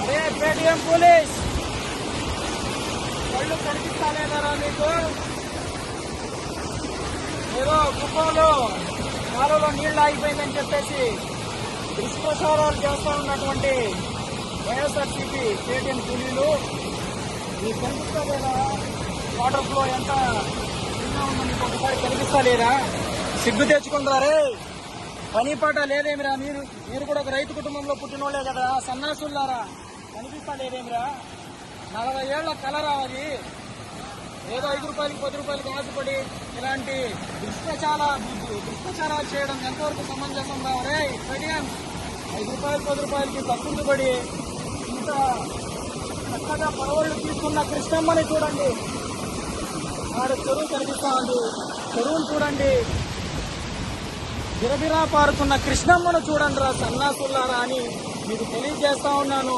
అరే Paytm police కళ్ళు కనిపిస్తానేదారా మీకు? ఏదో కుప్పంలో కాలువలో నీళ్లు ఆగిపోయిందని చెప్పేసి దుష్ప్రచారాలు చేస్తూ ఉన్నటువంటి వైఎస్ఆర్సీపీ పేటిఎం కూలీలు మీకు కనిపిస్తలేదా? వాటర్ ఫ్లో ఎంత చిన్న ఉందో మీకు ఒకసారి కనిపిస్తలేదా? సిగ్గు తెచ్చుకుంటారే, పని పాట లేదేమిరా? మీరు కూడా ఒక రైతు కుటుంబంలో పుట్టినోళ్లే కదా, సన్నాసులారా, కనిపిస్తలేదేమిరా? 40 ఏళ్ల కలరా అది? ఏదో 5 రూపాయలకి 10 రూపాయలకి ఆశపడి ఇలాంటి దుష్ప్రచారాలు చేయడం ఎంతవరకు సమంజసం రావరే? పేటిఎం 5 రూపాయలు 10 రూపాయలకి తప్పుడుబడి ఇంత చక్కగా పరవళ్ళు తీసుకున్న కృష్ణమ్మని చూడండి. ఆడ చెరువు కనిపిస్తా ఉంది, చెరువును చూడండి. బిరబిరా పారుతున్న కృష్ణమ్మను చూడండి రా సన్నాసులారా అని మీకు తెలియజేస్తా ఉన్నాను.